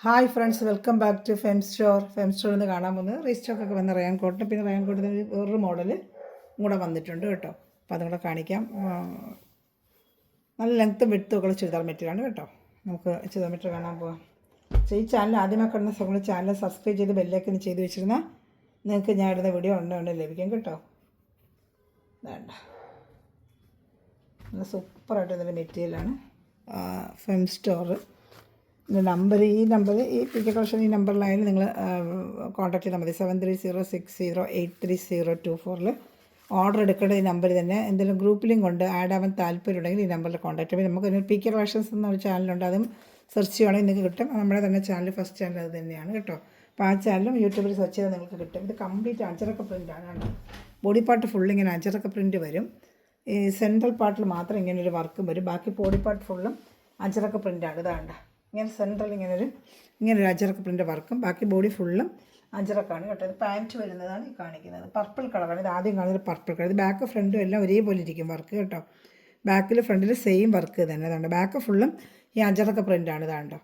Hi friends, welcome back to Fem store. Fem സ്റ്റോറിൽ നിന്ന് കാണാൻ പോകുന്നത് റീസ്റ്റോക്കൊക്കെ വന്ന റയാൻ കോട്ടിന്, പിന്നെ റയാൻ കോട്ടിന് വേറൊരു മോഡൽ കൂടെ വന്നിട്ടുണ്ട് കേട്ടോ. അപ്പോൾ അതും കൂടെ കാണിക്കാം. നല്ല ലെങ്ത്തും വിഡ്ത്തും ഒക്കെ ചുരിദാർ മെറ്റീരിയലാണ് കേട്ടോ. നമുക്ക് ചുരിദാർ മെറ്റീരിയൽ കാണാൻ പോകാം. ഈ ചാനൽ ആദ്യമേ കാണുന്ന സമയത്ത് ചാനൽ സബ്സ്ക്രൈബ് ചെയ്ത് ബെല്ലൈക്കൺ ചെയ്ത് വെച്ചിരുന്നാൽ നിങ്ങൾക്ക് ഞാൻ ഇടുന്ന വീഡിയോ ഉണ്ട് ലഭിക്കും കേട്ടോ. വേണ്ട, നല്ല സൂപ്പറായിട്ട് ഇതിൻ്റെ മെറ്റീരിയലാണ്. ഫെം സ്റ്റോർ ഈ പി കെ കളക്ഷൻ ഈ നമ്പറിലായാലും നിങ്ങൾ കോൺടാക്ട് ചെയ്താൽ മതി. 7306083024 ഓർഡർ എടുക്കേണ്ട ഈ നമ്പർ തന്നെ. എന്തെങ്കിലും ഗ്രൂപ്പിലും കൊണ്ട് ആഡ് ആവാൻ താല്പര്യമുണ്ടെങ്കിൽ ഈ നമ്പറിൽ കോൺടാക്ട് ചെയ്യും. നമുക്ക് പി കെ കളക്ഷൻസ് എന്നൊരു ചാനലുണ്ട്, അതും സെർച്ച് ചെയ്യുകയാണെങ്കിൽ നിങ്ങൾക്ക് കിട്ടും. നമ്മുടെ തന്നെ ചാനൽ ഫസ്റ്റ് ചാനൽ അത് തന്നെയാണ് കേട്ടോ. അപ്പോൾ ആ ചാനലും യൂട്യൂബിൽ സെർച്ച് ചെയ്താൽ നിങ്ങൾക്ക് കിട്ടും. ഇത് കംപ്ലീറ്റ് അഞ്ചരക്ക പ്രിൻ്റാണ്. ബോഡി പാർട്ട് ഫുൾ ഇങ്ങനെ അഞ്ചരക്ക പ്രിൻറ്റ് വരും. ഈ സെൻട്രൽ പാർട്ടിൽ മാത്രം ഇങ്ങനൊരു വർക്കും വരും. ബാക്കി ബോഡി പാർട്ട് ഫുള്ളും അഞ്ചരക്ക പ്രിൻ്റാണ്. ഇതാണ്ട ഇങ്ങനെ സെൻട്രൽ ഇങ്ങനൊരു അഞ്ചരക്ക പ്രിൻ്റ് വർക്കും, ബാക്കി ബോഡി ഫുള്ളും അഞ്ചരക്കാണ് കേട്ടോ. ഇത് പാൻറ്റ് വരുന്നതാണ് ഈ കാണിക്കുന്നത്. പർപ്പിൾ കളറാണ്. ഇത് ആദ്യം കാണുന്നത് പർപ്പിൾ കളർ. ഇത് ബാക്ക് ഫ്രണ്ടും എല്ലാം ഒരേപോലെ ഇരിക്കും വർക്ക് കേട്ടോ. ബാക്കിൽ ഫ്രണ്ടിൽ സെയിം വർക്ക് തന്നെ. ഇതാണ്ട് ബാക്ക് ഫുള്ളും ഈ അഞ്ചരക്ക പ്രിൻ്റാണ്. ഇതാണ്ടോ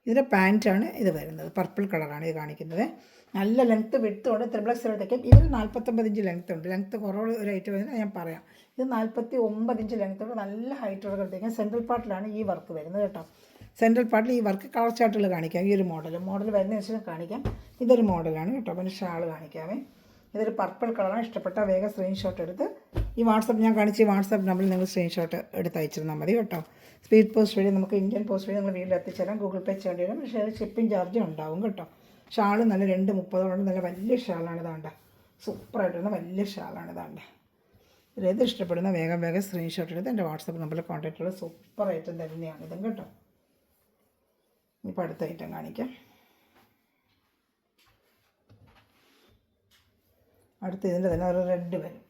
ഇതിൻ്റെ പാൻറ്റാണ് ഇത് വരുന്നത്. പർപ്പിൾ കളറാണ് ഇത് കാണിക്കുന്നത്. നല്ല ലെങ്ത്ത് വിട്ടുകൊണ്ട് ത്രിബ്ലക്സ് എടുത്തേക്കും. ഇതിന് 49 ഇഞ്ച് ലെങ്ത്ത് ഉണ്ട്. ലെങ്ത്ത് കുറവ് ഒരു ഐറ്റം വരുന്നത് ഞാൻ പറയാം. ഇത് 49 ഇഞ്ച് ലെങ്ത്തോട് നല്ല ഹൈറ്റോടെ എടുത്തേക്കാം. സെൻട്രൽ പാർട്ടിലാണ് ഈ വർക്ക് വരുന്നത് കേട്ടോ. സെൻട്രൽ പാർട്ടിൽ ഈ വർക്ക് കളർ ചാർട്ടുകൾ കാണിക്കാം. ഈ ഒരു മോഡൽ വരുന്നതിനനുസരിച്ച് കാണിക്കാം. ഇതൊരു മോഡലാണ് കേട്ടോ. പിന്നെ ഷാൾ കാണിക്കാമേ. ഇതൊരു പർപ്പിൾ കളറാണ്. ഇഷ്ടപ്പെട്ട വേഗം സ്ക്രീൻഷോട്ട് എടുത്ത് ഈ വാട്സപ്പ് ഞാൻ കാണിച്ച് ഈ വാട്സപ്പ് നമ്പറിൽ നിങ്ങൾ സ്ക്രീൻഷോട്ട് എടുത്ത് അയച്ചിരുന്നാൽ മതി കേട്ടോ. സ്പീഡ് പോസ്റ്റ് വഴി നമുക്ക് ഇന്ത്യൻ പോസ്റ്റ് വഴി നിങ്ങൾ വീട്ടിൽ എത്തിച്ചേരാം. ഗൂഗിൾ പേ ചെയ്യേണ്ടി വരും. പക്ഷേ ഷിപ്പിംഗ് ചാർജ് ഉണ്ടാവും കേട്ടോ. ഷാൾ നല്ല 230 നല്ല വലിയ ഷാളാണ്. ഇതാണ്ട സൂപ്പറായിട്ടുള്ള വലിയ ഷാളാണ്. ഇതാണ്ട ഇത് ഇഷ്ടപ്പെടുന്ന വേഗം സ്ക്രീൻഷോട്ട് എടുത്ത് എൻ്റെ വാട്സപ്പ് നമ്പറിൽ കോൺടാക്ട് ചെയ്യുക. സൂപ്പർ ഐറ്റം തന്നെയാണ് ഇതും കേട്ടോ. ഇപ്പോൾ അടുത്ത ഐറ്റം കാണിക്കാം. അടുത്ത ഇതിൻ്റെ തന്നെ ഒരു റെഡ് വരും.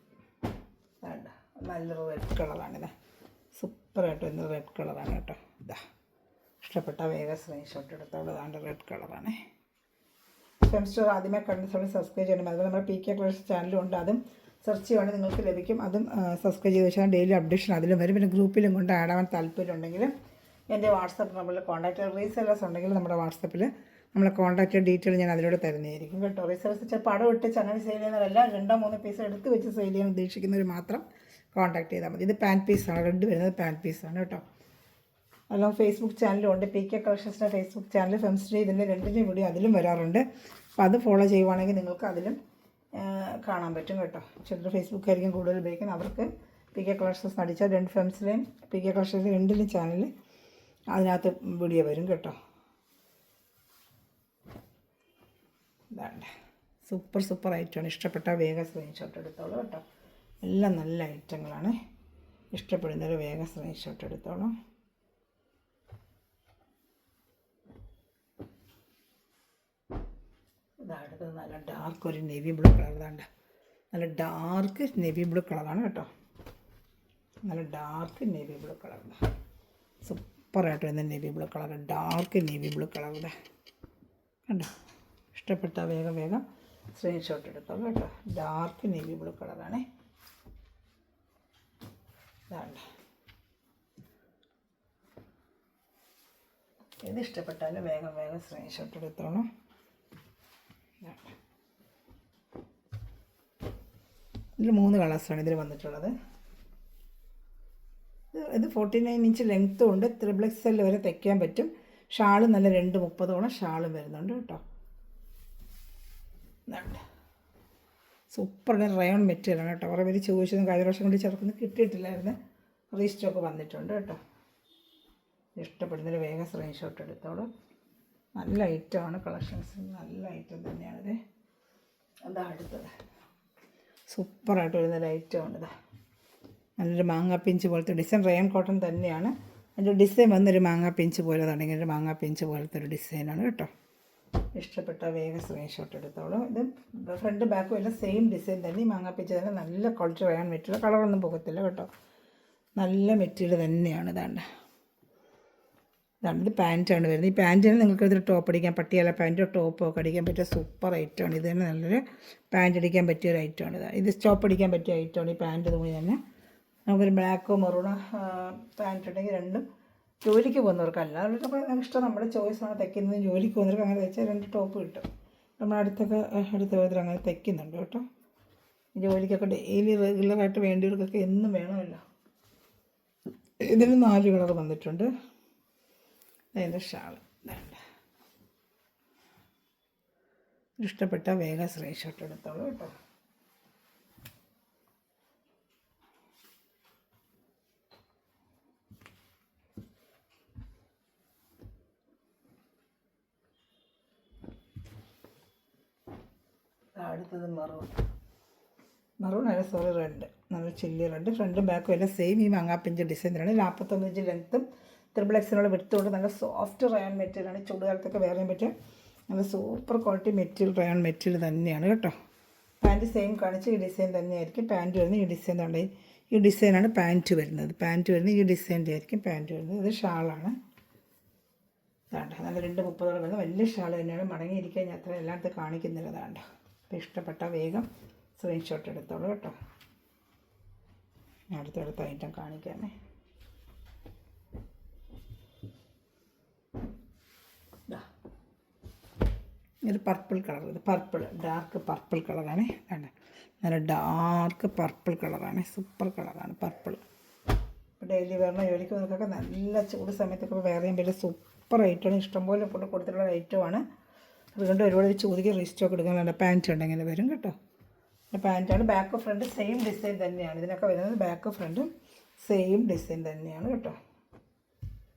വേണ്ട, നല്ലൊരു റെഡ് കളറാണിത്. സൂപ്പറായിട്ട് വരുന്നത് റെഡ് കളറാണ് കേട്ടോ. ഇതാ ഇഷ്ടപ്പെട്ട വേഗം സ്ക്രീൻഷോട്ട് എടുത്തോളൂ. അതാണ്ട് റെഡ് കളറാണ്. ഫെം സ്റ്റോർ ആദ്യമേ കണ്ട സമയം സബ്സ്ക്രൈബ് ചെയ്യണം. അതുപോലെ നമ്മുടെ പി കെ കളക്ഷൻ ചാനലും ഉണ്ട്, അതും സെർച്ച് ചെയ്യുവാണെങ്കിൽ നിങ്ങൾക്ക് ലഭിക്കും. അതും സബ്സ്ക്രൈബ് ചെയ്ത് വെച്ചാൽ ഡെയിലി അപ്ഡേഷൻ അതിലും വരും. പിന്നെ ഗ്രൂപ്പിലും കൊണ്ട് ആഡ് ആവാൻ താല്പര്യമുണ്ടെങ്കിൽ എൻ്റെ വാട്സപ്പ് നമ്പറിൽ കോൺടാക്ട് ചെയ്യുക. റീസെല്ലേഴ്സ് ഉണ്ടെങ്കിൽ നമ്മുടെ വാട്സപ്പിൽ നമ്മളെ കോൺടാക്ട് ഡീറ്റെയിൽ ഞാൻ അതിലൂടെ തരുന്നതായിരിക്കും കേട്ടോ. റീസെല്ലേഴ്സ് ചിലപ്പോൾ പടം ഇട്ട് ചങ്ങനെ സെയിൽ ചെയ്യുന്നവരല്ല, 2-3 പീസ് എടുത്ത് വെച്ച് സെയിൽ ചെയ്യാൻ ഉദ്ദേശിക്കുന്നവർ മാത്രം കോൺടാക്ട് ചെയ്താൽ മതി. ഇത് പാൻറ്റ് പീസാണ്, റെഡ് വരുന്നത് പാൻറ്റ് പീസാണ് കേട്ടോ. അല്ല ഫേസ്ബുക്ക് ചാനലും ഉണ്ട്. പി കെ കളക്ഷൻസിൻ്റെ ഫേസ്ബുക്ക് ചാനൽ ഫെംസ്ട്രീ ഇതിൻ്റെ രണ്ടിൻ്റെയും വീഡിയോ അതിലും വരാറുണ്ട്. അപ്പോൾ അത് ഫോളോ ചെയ്യുവാണെങ്കിൽ നിങ്ങൾക്ക് അതിലും കാണാൻ പറ്റും കേട്ടോ. ചിലർ ഫേസ്ബുക്കായിരിക്കും കൂടുതൽ ഉപയോഗിക്കുന്നത്. അവർക്ക് പി കെ കളക്ഷൻസ് അടിച്ചാൽ രണ്ട് ഫെംസിലെയും പി കെ കളക്ഷൻസ് രണ്ടിലും ചാനൽ അതിനകത്ത് വീഡിയോ വരും കേട്ടോ. ഇതാണ്ട് സൂപ്പർ ഐറ്റമാണ്. ഇഷ്ടപ്പെട്ട വേഗം സ്ക്രീൻഷോട്ട് എടുത്തോളൂ കേട്ടോ. എല്ലാം നല്ല ഐറ്റങ്ങളാണ്. ഇഷ്ടപ്പെടുന്നൊരു വേഗം സ്ക്രീൻഷോട്ട് എടുത്തോളൂ. ഇതടുത്തത് നല്ല ഡാർക്ക് ഒരു നേവി ബ്ലൂ കളർ. ഇതാണ്ട് നല്ല ഡാർക്ക് നേവി ബ്ലൂ കളറാണ് കേട്ടോ. നല്ല ഡാർക്ക് നേവി ബ്ലൂ കളർ. സൂപ്പറായിട്ട് വരുന്ന navy blue colour, dark navy blue കളറിൻ്റെ കണ്ടോ. ഇഷ്ടപ്പെട്ട വേഗം സ്ക്രീൻഷോട്ട് എടുത്തോളൂ കേട്ടോ. ഡാർക്ക് നേവി ബ്ലൂ കളറാണ്. ഇതാണ്ട് ഇത് ഇഷ്ടപ്പെട്ടാൽ വേഗം സ്ക്രീൻഷോട്ട് എടുത്തോളൂ. ഇതിൽ 3 കളേഴ്സാണ് ഇതിൽ വന്നിട്ടുള്ളത്. ഇത് 49 ഇഞ്ച് ലെങ്ത്തും ഉണ്ട്. ത്രിബ്ലക്സ് വരെ തയ്ക്കാൻ പറ്റും. ഷാള് നല്ല 230 ഷാളും വരുന്നുണ്ട് കേട്ടോ. സൂപ്പർ റയോൺ മെറ്റീരിയലാണ് കേട്ടോ. കുറേ പേര് ചോദിച്ചതും കഴിഞ്ഞ പ്രാവശ്യം കൊണ്ട് ചേർക്കുന്നത് കിട്ടിയിട്ടില്ലായിരുന്നു. റീസ്റ്റോക്ക് വന്നിട്ടുണ്ട് കേട്ടോ. ഇഷ്ടപ്പെടുന്നൊരു വേഗം സ്ക്രീൻഷോട്ട് എടുത്തോളൂ. നല്ല ഐറ്റമാണ് കളക്ഷൻസ്, നല്ല ഐറ്റം തന്നെയാണിത്. അതാ അടുത്തത് സൂപ്പറായിട്ട് വരുന്നൊരു ഐറ്റമാണിത്. നല്ലൊരു മാങ്ങാ പിഞ്ച് പോലത്തെ ഡിസൈൻ. റയോൺ കോട്ടൺ തന്നെയാണ്. അതിൻ്റെ ഡിസൈൻ വന്നൊരു മാങ്ങാ പിഞ്ച് പോലെ തുടങ്ങിയ ഒരു മാങ്ങാ പിഞ്ച് പോലത്തെ ഒരു ഡിസൈനാണ് കേട്ടോ. ഇഷ്ടപ്പെട്ട വേഗം സ്ക്രീൻഷോട്ട് എടുത്തോളൂ. ഇത് ഫ്രണ്ട് ബാക്കും എല്ലാം സെയിം ഡിസൈൻ തന്നെ. ഈ മാങ്ങാ പിഞ്ച് തന്നെ നല്ല ക്വാളിറ്റി റയോൺ മെറ്റീരിയൽ, കളറൊന്നും പോകത്തില്ല കേട്ടോ. നല്ല മെറ്റീരിയൽ തന്നെയാണ്. ഇതാണ്ട് ഇത് പാൻറ്റാണ് വരുന്നത്. ഈ പാൻറ്റിന് നിങ്ങൾക്ക് ഇതൊരു ടോപ്പ് അടിക്കാൻ, പട്ടിയാല പാൻറ്റോ ടോപ്പോ ഒക്കെ അടിക്കാൻ പറ്റിയ സൂപ്പർ ഐറ്റമാണ്. ഇത് തന്നെ നല്ലൊരു പാൻറ്റ് അടിക്കാൻ പറ്റിയ ഒരു ഐറ്റമാണ്. ഇത് സ്റ്റോപ്പ് അടിക്കാൻ പറ്റിയ ഐറ്റമാണ് ഈ പാൻറ്റ് തുണി തന്നെ. നമുക്കൊരു ബ്ലാക്കോ മെറൂണോ പാൻറ്റ് ഉണ്ടെങ്കിൽ രണ്ടും ജോലിക്ക് പോകുന്നവർക്കല്ല, അവർക്ക് ഇഷ്ടം നമ്മുടെ ചോയ്സാണ് തയ്ക്കുന്നത്. ജോലിക്ക് പോകുന്നവർക്ക് അങ്ങനെ തയ്ച്ചാൽ 2 ടോപ്പ് കിട്ടും. നമ്മൾ അടുത്ത വിധത്തിൽ അങ്ങനെ തയ്ക്കുന്നുണ്ട് കേട്ടോ. ജോലിക്കൊക്കെ ഡെയിലി റെഗുലറായിട്ട് വേണ്ടിയവർക്കൊക്കെ എന്നും വേണമല്ലോ. ഇതിന് 4 കളർ വന്നിട്ടുണ്ട്. അതിൻ്റെ ഷാള് ഇഷ്ടപ്പെട്ട വേഗം സ്ക്രീൻഷോട്ട് എടുത്തോളൂ കേട്ടോ. അടുത്തത് മറൂൺ അല്ല, സോറി, റെഡ്. നല്ല ചില്ലി റെഡ്. ഫ്രണ്ടും ബാക്കും എല്ലാം സെയിം ഈ മാങ്ങാപ്പിഞ്ച് ഡിസൈനാണ്. 49 ഇഞ്ച് ലെങ്ത്തും 3XL വിടുത്തുകൊണ്ട് നല്ല സോഫ്റ്റ് റയോൺ മെറ്റീരിയലാണ്. ചൂടുകാലത്തൊക്കെ വേറെയും പറ്റും. നല്ല super quality material, rayon material തന്നെയാണ് കേട്ടോ. പാൻറ്റ് സെയിം കാണിച്ച് ഈ ഡിസൈൻ തന്നെയായിരിക്കും പാൻറ്റ് വരുന്നത്. ഈ ഡിസൈൻ തന്നെ, ഈ ഡിസൈനാണ് പാൻറ്റ് വരുന്നത്. ഈ ഡിസൈൻ്റെ ആയിരിക്കും പാൻറ്റ് വരുന്നത്. ഇത് ഷാളാണ്. അതാണ്ട് നല്ല 2.30 വരുന്നത് വലിയ ഷാൾ തന്നെയാണ്. മടങ്ങിയിരിക്കാൻ ഞാൻ അത്ര എല്ലായിടത്തും കാണിക്കുന്നില്ല. അതാണ്ട് അപ്പോൾ ഇഷ്ടപ്പെട്ട വേഗം സ്ക്രീൻഷോട്ട് എടുത്തോളൂ കേട്ടോ. ഞാൻ അടുത്തടുത്ത ഐറ്റം കാണിക്കാമേ. ഇത് പർപ്പിൾ കളർ. ഇത് ഡാർക്ക് പർപ്പിൾ കളറാണ്. വേണ്ട, നല്ല ഡാർക്ക് പർപ്പിൾ കളറാണ്. സൂപ്പർ കളറാണ് പർപ്പിൾ. ഇപ്പോൾ ഡെയിലി വെയറിന് ജോലിക്ക് വന്നതൊക്കെ നല്ല ചൂട് സമയത്തൊക്കെ വേറെയും വലിയ സൂപ്പർ ഐറ്റമാണ്. ഇഷ്ടംപോലെ കൊണ്ട് കൊടുത്തിട്ടുള്ള ഐറ്റമാണ്. അതുകൊണ്ട് ഒരുപാട് ചോദിക്കുക റീസ്റ്റോക്ക് എടുക്കാൻ പാൻറ്റ് ഉണ്ട് ഇങ്ങനെ വരും കേട്ടോ. പാൻറ്റാണ്. ബാക്ക് ഫ്രണ്ട് സെയിം ഡിസൈൻ തന്നെയാണ്. ഇതിനൊക്കെ വരുന്നത് ബാക്ക് ഫ്രണ്ടും സെയിം ഡിസൈൻ തന്നെയാണ് കേട്ടോ.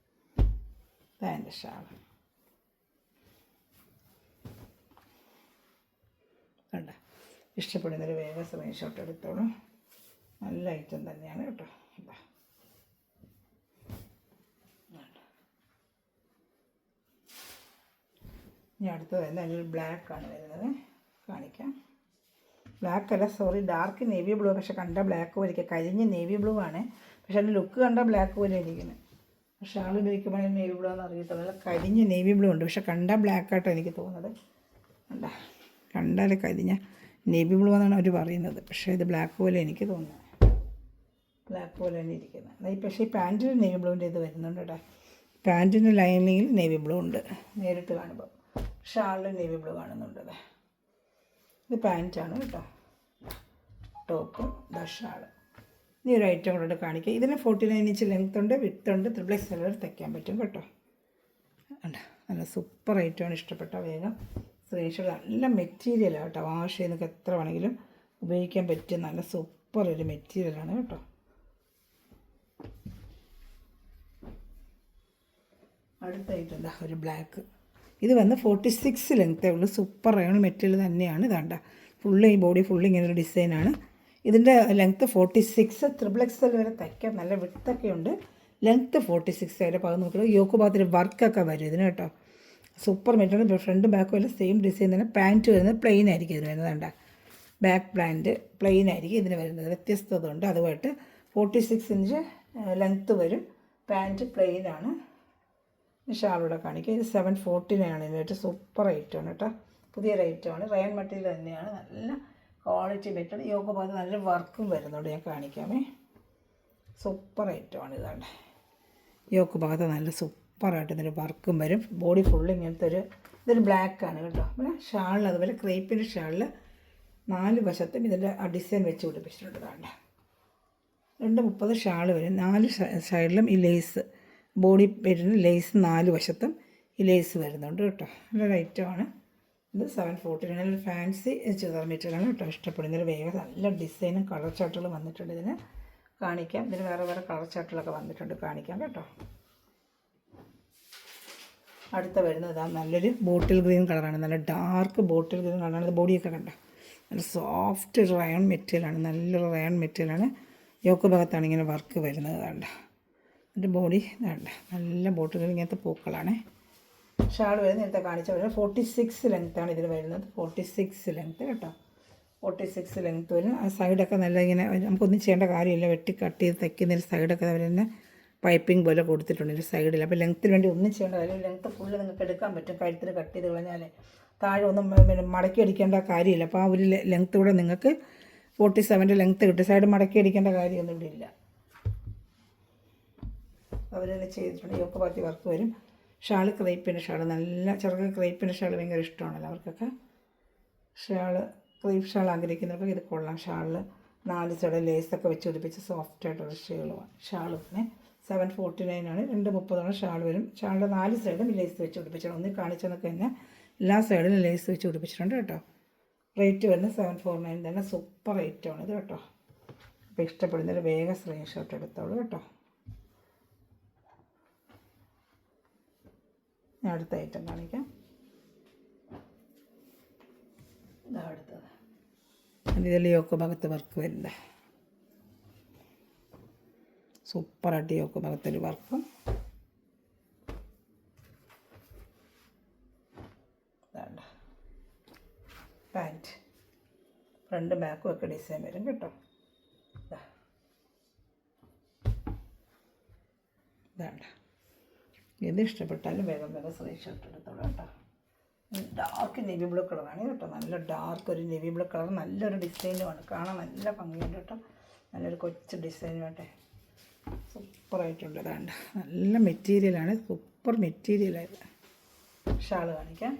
പാൻറ്റ് ഷാൾ കണ്ട. ഇഷ്ടപ്പെടുന്നൊരു വേഗം സ്ക്രീൻഷോട്ട് എടുത്തോളൂ. നല്ല ഐറ്റം തന്നെയാണ് കേട്ടോ. ഇനി അടുത്ത് വരുന്നത് അതിൽ ബ്ലാക്കാണ് വരുന്നത്. കാണിക്കാം. ബ്ലാക്ക് അല്ല, സോറി, ഡാർക്ക് നേവി ബ്ലൂ. പക്ഷെ കണ്ട ബ്ലാക്ക് പോലെ കരിഞ്ഞ നേവി ബ്ലൂ ആണ്. പക്ഷെ അതിൻ്റെ ലുക്ക് കണ്ട ബ്ലാക്ക് പോലെ ഇരിക്കുന്നത്. പക്ഷെ ആൾ ഉപയോഗിക്കുമ്പോൾ നേവി ബ്ലൂ ആണെന്ന് അറിയത്തുള്ളൂ. കരിഞ്ഞ നേവി ബ്ലൂ ഉണ്ട്, പക്ഷെ കണ്ട ബ്ലാക്കായിട്ടാണ് എനിക്ക് തോന്നുന്നത്. കണ്ടാൽ കരിഞ്ഞ നേവി ബ്ലൂ എന്നാണ് അവർ പറയുന്നത്. പക്ഷേ ഇത് ബ്ലാക്ക് പോലെ എനിക്ക് തോന്നുന്നത്. ബ്ലാക്ക് പോലെ തന്നെ ഇരിക്കുന്നത്. പക്ഷേ ഈ പാൻറ്റിന് നേവി ബ്ലൂവിൻ്റെ ഇത് വരുന്നുണ്ട് കേട്ടോ. പാൻറ്റിൻ്റെ ലൈനിങ്ങിൽ നേവി ബ്ലൂ ഉണ്ട് നേരിട്ട് കാണുമ്പോൾ. ഷാളിൽ നേവി ബ്ലൂ കാണുന്നുണ്ട്. ഇത് പാൻറ്റാണ് കേട്ടോ. Top shawl. ഇനി ഒരു ഐറ്റം കൂടെ കാണിക്കുക. ഇതിന് 49 ഇഞ്ച് ലെങ്ത് ഉണ്ട്, വിത്ത് ഉണ്ട്. 3XL തയ്ക്കാൻ പറ്റും കേട്ടോ. നല്ല സൂപ്പർ ഐറ്റമാണ്. ഇഷ്ടപ്പെട്ട വേഗം സ്ക്രീൻഷോട്ട്. നല്ല മെറ്റീരിയലാണ് കേട്ടോ. വാഷ് ചെയ്യുന്നതൊക്കെ എത്ര വേണമെങ്കിലും ഉപയോഗിക്കാൻ പറ്റിയ നല്ല സൂപ്പർ ഒരു മെറ്റീരിയലാണ് കേട്ടോ. അടുത്തായിട്ടുണ്ട് ഒരു ബ്ലാക്ക്. ഇത് വന്ന് 46 ലെങ്ത്തേ ഉള്ളൂ. സൂപ്പർ റയോൺ മെറ്റീരിയൽ തന്നെയാണ്. ഇതാണ്ട ഫുള്ള് ഈ ബോഡി ഫുള്ള് ഇങ്ങനൊരു ഡിസൈനാണ്. ഇതിൻ്റെ ലെങ്ത്ത് 46. 3XL വരെ തയ്ക്കാം. നല്ല വിട്ടൊക്കെ ഉണ്ട്. ലെങ്ത്ത് 46 ആയിട്ട് അപ്പോൾ അത് നോക്കിയാൽ യോക്ക് ഭാഗത്തിൽ വർക്കൊക്കെ വരും ഇതിന് കേട്ടോ. Super material. ഫ്രണ്ടും ബാക്കും എല്ലാം സെയിം ഡിസൈൻ തന്നെ. പാൻറ്റ് വരുന്നത് പ്ലെയിൻ ആയിരിക്കും ഇതിന് വരുന്നത്. വേണ്ട, ബാക്ക് പാൻറ്റ് പ്ലെയിൻ ആയിരിക്കും ഇതിന് വരുന്നത്. വ്യത്യസ്തത ഉണ്ട്. അതുമായിട്ട് 46 ഇഞ്ച് ലെങ്ത്ത് വരും. പാൻറ്റ് പ്ലെയിനാണ്. ഷാളൂടെ കാണിക്കുക. ഇത് 749 ഇതിനായിട്ട്. സൂപ്പർ ഐറ്റമാണ് കേട്ടോ. പുതിയൊരു ഐറ്റമാണ്. റയോൺ മെറ്റീരിയൽ തന്നെയാണ്. നല്ല ക്വാളിറ്റി മെറ്റീരിയൽ. യോക്ക് ഭാഗത്ത് നല്ല വർക്കും വരുന്നുണ്ട്. ഞാൻ കാണിക്കാമേ. സൂപ്പർ ഐറ്റമാണ്. ഇതാണ് യോക്ക് ഭാഗത്ത് നല്ല സൂപ്പറായിട്ട് ഇതിൻ്റെ വർക്കും വരും. ബോഡി ഫുള്ള് ഇങ്ങനത്തെ ഇതൊരു ബ്ലാക്കാണ് കേട്ടോ. പിന്നെ ഷാളിൽ അതുപോലെ ക്രേപ്പിൻ്റെ ഷാളിൽ 4 വശത്തും ഇതിൻ്റെ ഡിസൈൻ വെച്ച് പിടിപ്പിച്ചിട്ടുണ്ട്. വേണ്ട 2.30 ഷാൾ വരും. 4 സൈഡിലും ഈ ലേസ് ബോഡി വരുന്ന ലേസ് 4 വശത്തും ഈ ലേസ് വരുന്നുണ്ട് കേട്ടോ. നല്ലൊരു ഐറ്റമാണ്. ഇത് 749. നല്ല ഫാൻസി ചുരിദാർ മെറ്റീരിയലാണ് കേട്ടോ. ഇഷ്ടപ്പെടുന്നതിൽ വേഗം നല്ല ഡിസൈനും കളർ ചാർട്ടുകളും വന്നിട്ടുണ്ട്. ഇതിന് കാണിക്കാം. ഇതിന് വേറെ വേറെ കളർ ചാർട്ടുകളൊക്കെ വന്നിട്ടുണ്ട്. കാണിക്കാം കേട്ടോ. അടുത്ത വരുന്നത് നല്ലൊരു ബോട്ടിൽ ഗ്രീൻ കളറാണ്. നല്ല ഡാർക്ക് ബോട്ടിൽ ഗ്രീൻ കളറാണ്. ഇത് ബോഡിയൊക്കെ കണ്ട നല്ല സോഫ്റ്റ് റയോൺ മെറ്റീരിയലാണ്. നല്ലൊരു റയോൺ മെറ്റീരിയലാണ്. യോക്ക് ഭാഗത്താണ് ഇങ്ങനെ വർക്ക് വരുന്നത്. കണ്ട എൻ്റെ ബോഡി വേണ്ട നല്ല ബോട്ടിൽ ഗ്രീൻ ഇങ്ങനത്തെ പൂക്കളാണ്. ഷാൾ വരുന്നത് നേരത്തെ കാണിച്ച വരുന്നത് 46 ലെങ്ത്താണ് ഇതിന് വരുന്നത്. 46 ലെങ്ത്ത് കേട്ടോ. 46 ലെങ്ത്ത് വരും. ആ സൈഡൊക്കെ നല്ല ഇങ്ങനെ നമുക്കൊന്നും ചെയ്യേണ്ട കാര്യമില്ല. വെട്ടി കട്ട് ചെയ്ത് തയ്ക്കുന്നതിൽ സൈഡൊക്കെ അവർ തന്നെ പൈപ്പിംഗ് പോലെ കൊടുത്തിട്ടുണ്ട് ഒരു സൈഡിൽ. അപ്പോൾ ലെങ്ത്തിന് വേണ്ടി ഒന്നും ചെയ്യേണ്ട കാര്യം. ലെങ്ത്ത് ഫുള്ള് നിങ്ങൾക്ക് എടുക്കാൻ പറ്റും. കഴുത്തിൽ കട്ട് ചെയ്ത് കളഞ്ഞാൽ താഴെ ഒന്നും മടക്കി അടിക്കേണ്ട കാര്യമില്ല. അപ്പോൾ ആ ഒരു ലെങ്ത്ത് കൂടെ നിങ്ങൾക്ക് 47 ലെങ്ത്ത് കിട്ടും. സൈഡ് മടക്കി അടിക്കേണ്ട കാര്യമൊന്നും ഇവിടെ ഇല്ല. അവർ തന്നെ ചെയ്തിട്ടുണ്ട്. യോക്ക് പാത്തി വർക്ക് വരും. ഷാള് ക്രേപ്പിൻ്റെ ഷാൾ, നല്ല ചെറുക്കൻ ക്രേപ്പിൻ്റെ ഷാൾ ഭയങ്കര ഇഷ്ടമാണല്ലോ അവർക്കൊക്കെ. ക്രേപ്പ് ഷാൾ ആഗ്രഹിക്കുന്നവർക്ക് ഇത് കൊള്ളാം. ഷാളിൽ 4 സൈഡ് ലേസൊക്കെ വെച്ച് പിടിപ്പിച്ച് സോഫ്റ്റായിട്ടുള്ള ഷാൾ തന്നെ 749 ആണ്. 230 ഷാൾ വരും. ഷാളിൻ്റെ 4 സൈഡും ലേസ് വെച്ച് പിടിപ്പിച്ചിട്ടുണ്ട്. ഒന്ന് കാണിച്ചതൊക്കെ തന്നെ എല്ലാ സൈഡിലും ലേസ് വെച്ച് പിടിപ്പിച്ചിട്ടുണ്ട് കേട്ടോ. റേറ്റ് വരുന്നത് 749 തന്നെ. സൂപ്പർ റേറ്റാണ് ഇത് കേട്ടോ. അപ്പോൾ ഇഷ്ടപ്പെടുന്നൊരു വേഗം സ്ക്രീൻഷോട്ട് എടുത്തോളൂ കേട്ടോ. ഞാൻ അടുത്ത ഐറ്റം കാണിക്കാം. ഇതാ അടുത്തത്. ഇതിൽ യോക്ക് ഭാഗത്ത് വർക്ക് വരുന്നത് സൂപ്പറായിട്ട് യോക്ക് ഭാഗത്തൊരു വർക്കും. ഇതാണ്ട് പാൻറ്റ് ഫ്രണ്ട് ബാക്കും ഒക്കെ ഡിസൈൻ വരും കേട്ടോ. ഇതാണ്ട് ഇത് ഇഷ്ടപ്പെട്ടാലും വേഗം സ്ക്രീൻഷോട്ട് എടുത്തോളൂ കേട്ടോ. ഡാർക്ക് നെവി ബ്ലൂ കളറാണ് കേട്ടോ. നല്ല ഡാർക്ക് ഒരു നെവി ബ്ലൂ കളർ, നല്ലൊരു ഡിസൈനുമാണ്. കാണാൻ നല്ല ഭംഗിയുണ്ട് കേട്ടോ. നല്ലൊരു കൊച്ചു ഡിസൈനും ആട്ടെ. സൂപ്പറായിട്ടുണ്ട്. അതാണ്ട് നല്ല മെറ്റീരിയലാണ്, സൂപ്പർ മെറ്റീരിയലായത്. ഷാള് കാണിക്കാം.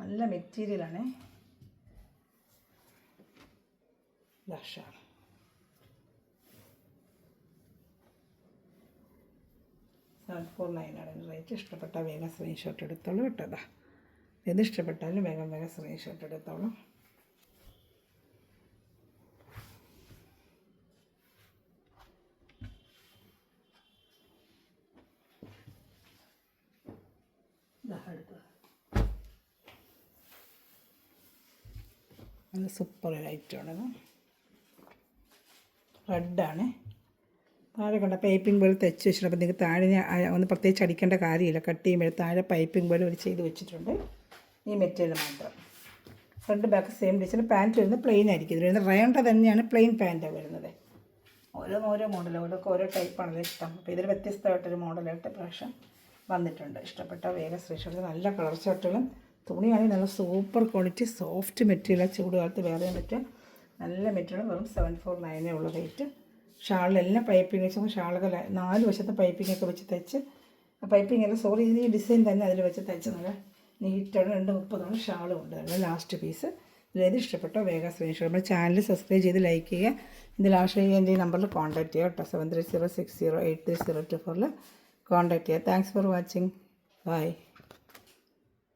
നല്ല മെറ്റീരിയലാണ്. ഇതാ ഷാൾ. $749 ആണ് റേറ്റ്. ഇഷ്ടപ്പെട്ടാൽ വേഗം സ്ക്രീൻഷോട്ട് എടുത്തോളൂ കേട്ടോ. ഇത് ഇഷ്ടപ്പെട്ടാലും വേഗം സ്ക്രീൻഷോട്ട് എടുത്തോളൂ. നല്ല സൂപ്പർ ഒരു ഐറ്റമാണത്. റെഡാണ്. താഴെ കണ്ട പൈപ്പിംഗ് പോലെ തെച്ച് വെച്ചിട്ടുണ്ട്. അപ്പോൾ നിങ്ങൾക്ക് താഴെ ഒന്ന് പ്രത്യേകിച്ച് അടിക്കേണ്ട കാര്യമില്ല. കട്ട് ചെയ്യുമ്പോൾ താഴെ പൈപ്പിംഗ് പോലെ ഒരു ചെയ്ത് വെച്ചിട്ടുണ്ട്. ഈ മെറ്റീരിയൽ മാത്രം. Front back same design. Pant വരുന്നത് പ്ലെയിൻ ആയിരിക്കും. ഇത് വരുന്നത് റയോണ്ട തന്നെയാണ്, പ്ലെയിൻ പാൻറ്റാണ് വരുന്നത്. ഓരോ മോഡൽ, ഓരോ ടൈപ്പാണല്ലോ ഇഷ്ടം. അപ്പോൾ ഇതിൽ വ്യത്യസ്തമായിട്ടൊരു മോഡലായിട്ട് പ്രാവശ്യം വന്നിട്ടുണ്ട്. ഇഷ്ടപ്പെട്ട വേഗം സ്ക്രീൻഷോട്ട്. നല്ല കളർ ഷർട്ടുകളും തുണിയാണെങ്കിൽ നല്ല സൂപ്പർ ക്വാളിറ്റി സോഫ്റ്റ് മെറ്റീരിയൽ. ചൂടുകാലത്ത് വേറെ പറ്റും. നല്ല മെറ്റീരിയൽ. വെറും 749 ഉള്ള റേറ്റ്. ഷാളിലെല്ലാം പൈപ്പിംഗ് വെച്ച് ഷാളുകൾ 4 വശത്തെ പൈപ്പിങ്ങൊക്കെ വെച്ച് തയ്ച്ച്, പൈപ്പിംഗ് അല്ല സോറി, ഈ ഡിസൈൻ തന്നെ അതിൽ വെച്ച് തയ്ച്ച് നല്ല നീറ്റാണ്. 230 ഷാളും ഉണ്ട്. അതാണ് ലാസ്റ്റ് പീസ്. ഇതിലേത് ഇഷ്ടപ്പെട്ടോ വേഗം സ്ക്രീൻഷോട്ട്. നമ്മുടെ ചാനൽ സബ്സ്ക്രൈബ് ചെയ്ത് ലൈക്ക് ചെയ്യുക. ഇതിൽ ആവശ്യം എൻ്റെ ഈ നമ്പറിൽ കോൺടാക്ട് ചെയ്യുക കേട്ടോ. 7306083024 കോൺടാക്ട് ചെയ്യുക. Thanks for watching. ബൈ.